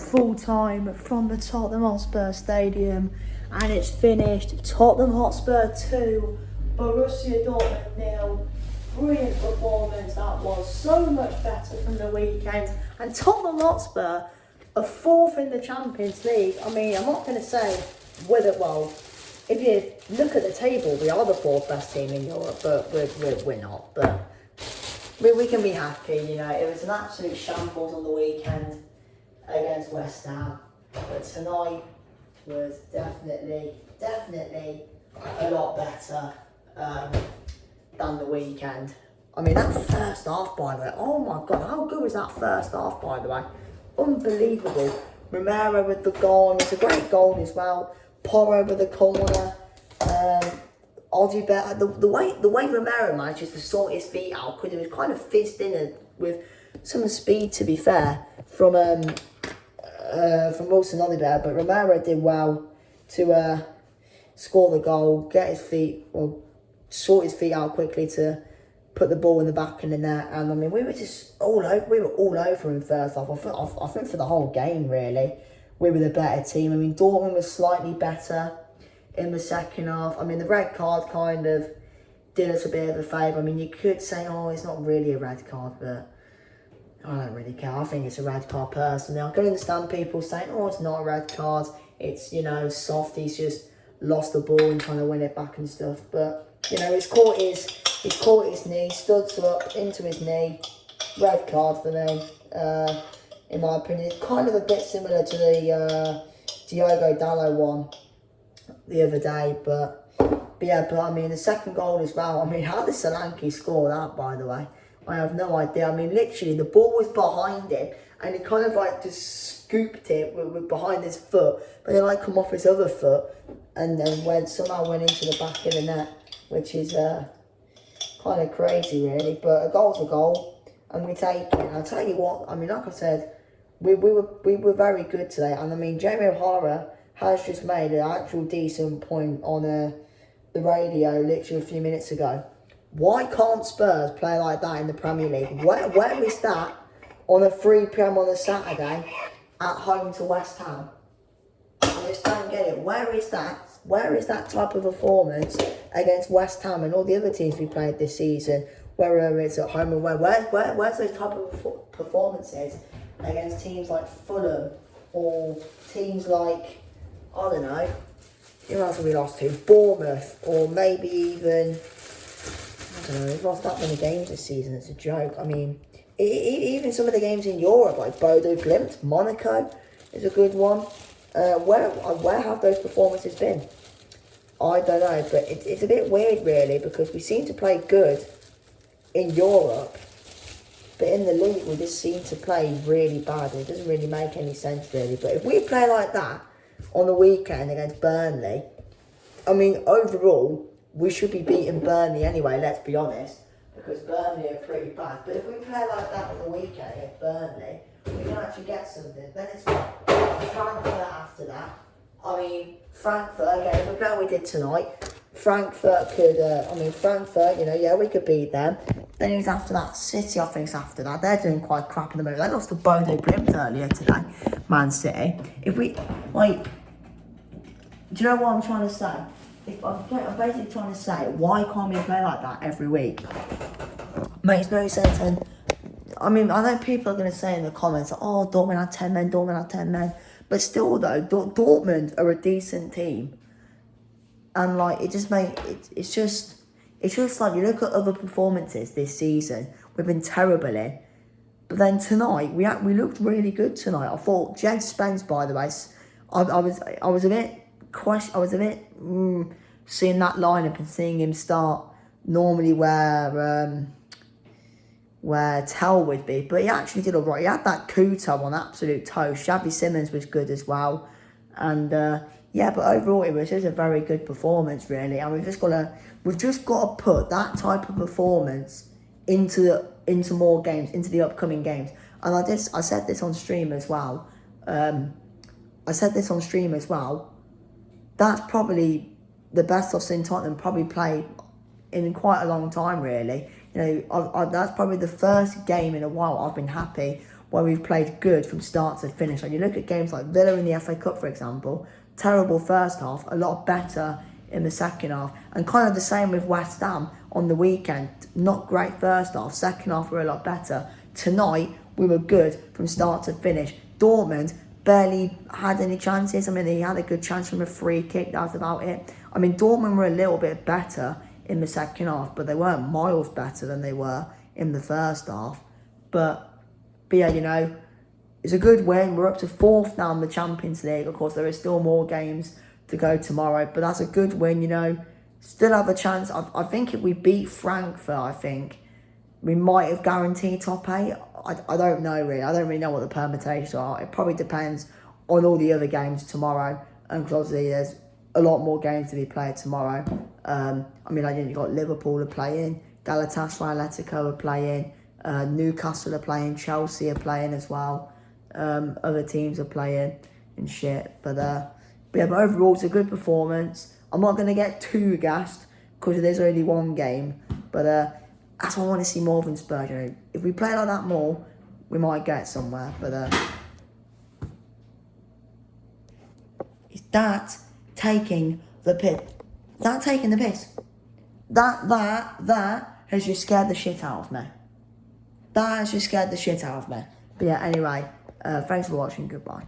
full time from the Tottenham Hotspur Stadium, and it's finished. Tottenham Hotspur 2, Borussia Dortmund 0. Brilliant performance that was, so much better from the weekend. And Tottenham Hotspur are fourth in the Champions League. I mean, I'm not going to say if you look at the table, we are the fourth best team in Europe, but we're not. But we can be happy, you know. It was an absolute shambles on the weekend against West Ham, but tonight was definitely a lot better than the weekend. I mean, that first half, by the way, oh my God, how good was that first half, by the way? Unbelievable. Romero with the goal, it's a great goal as well. Porro with the corner. Oddie better. The way Romero manages to sort his feet out, because it was kind of fizzed in with some speed, to be fair, from Wilson Oliver, but Romero did well to score the goal, sort his feet out quickly to put the ball in the back of the net. And I mean, we were all over him first half. I think for the whole game, really, we were the better team. I mean, Dortmund was slightly better in the second half. I mean, the red card kind of did us a bit of a favour. I mean, you could say, oh, it's not really a red card, but I don't really care. I think it's a red card personally. I can understand people saying, oh, it's not a red card. It's, you know, soft. He's just lost the ball and trying to win it back and stuff. But, you know, he's caught his knee, studs up into his knee. Red card for me, in my opinion. It's kind of a bit similar to the Diogo Dalot one the other day. But I mean, the second goal as well. I mean, how did Solanke score that, by the way? I have no idea. I mean, literally, the ball was behind him, and he kind of like just scooped it with behind his foot, but it like come off his other foot, and then somehow went into the back of the net, which is kind of crazy, really. But a goal's a goal, and we take it. And I'll tell you what. I mean, like I said, we were very good today, and I mean, Jamie O'Hara has just made an actual decent point on the radio literally a few minutes ago. Why can't Spurs play like that in the Premier League? Where is that on a 3 p.m. on a Saturday at home to West Ham? I just don't get it. Where is that? Where is that type of performance against West Ham and all the other teams we played this season? Whether it's at home and where's those type of performances against teams like Fulham or teams like, I don't know, who else have we lost to? Bournemouth, or maybe even, I don't know, we've lost that many games this season, it's a joke. I mean, even some of the games in Europe, like Bodo Glimt, Monaco is a good one. Where have those performances been? I don't know, but it's a bit weird, really, because we seem to play good in Europe, but in the league we just seem to play really bad. It doesn't really make any sense, really. But if we play like that on the weekend against Burnley, I mean, overall, we should be beating Burnley anyway, let's be honest, because Burnley are pretty bad. But if we play like that on the weekend against Burnley, we can actually get something. Then it's Frankfurt after that. I mean, Frankfurt, again, look how we did tonight. Frankfurt could, you know, yeah, we could beat them. Then who's after that? City, I think, is after that. They're doing quite crap at the moment. They lost to Bodo Glimt earlier today, Man City. If we, like, do you know what I'm trying to say? I'm basically trying to say, why can't we play like that every week? Makes no sense. And I mean, I know people are going to say in the comments, oh, Dortmund had 10 men. But still, though, Dortmund are a decent team. And, like, it's just like, you look at other performances this season, we've been terrible in. But then tonight, we looked really good tonight. I thought, Jed Spence, by the way, I was a bit seeing that lineup and seeing him start normally where Tell would be, but he actually did all right. He had that Kuto on absolute toast. Xavi Simons was good as well, and but overall it was just a very good performance, really. And we've just got to put that type of performance into more games, into the upcoming games. And I said this on stream as well. That's probably the best I've seen Tottenham probably play in quite a long time, really. You know, that's probably the first game in a while I've been happy where we've played good from start to finish. Like you look at games like Villa in the FA Cup, for example, terrible first half, a lot better in the second half. And kind of the same with West Ham on the weekend. Not great first half, second half were a lot better. Tonight, we were good from start to finish. Dortmund barely had any chances. I mean, he had a good chance from a free kick, that was about it. I mean, Dortmund were a little bit better in the second half, but they weren't miles better than they were in the first half. But yeah, you know, it's a good win. We're up to 4th now in the Champions League. Of course, there is still more games to go tomorrow, but that's a good win, you know. Still have a chance. I think if we beat Frankfurt, I think we might have guaranteed top 8. I don't know really. I don't really know what the permutations are. It probably depends on all the other games tomorrow. And because obviously there's a lot more games to be played tomorrow. I mean, like you've got Liverpool are playing, Galatasaray, Atletico are playing, Newcastle are playing, Chelsea are playing as well. Other teams are playing and shit. But overall, it's a good performance. I'm not going to get too gassed because there's only one game. But that's why I want to see more from Spurs. You know, if we play like that more, we might get somewhere. But is that taking the piss? That taking the piss? That has just scared the shit out of me. That has just scared the shit out of me. But yeah, anyway, thanks for watching. Goodbye.